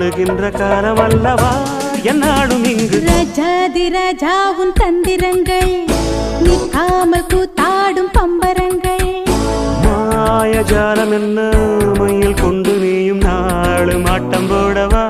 காணுகின்ற காலம் அல்லவா என்னாடும் இங்கு ராஜாதி ராஜாவும் தந்திரங்கள் நிற்காமல் கூத்தாடும் பம்பரங்கள் மாயஜாலம் என்ன மையில் கொண்டு நீயும் நாளும் ஆட்டம் போடவா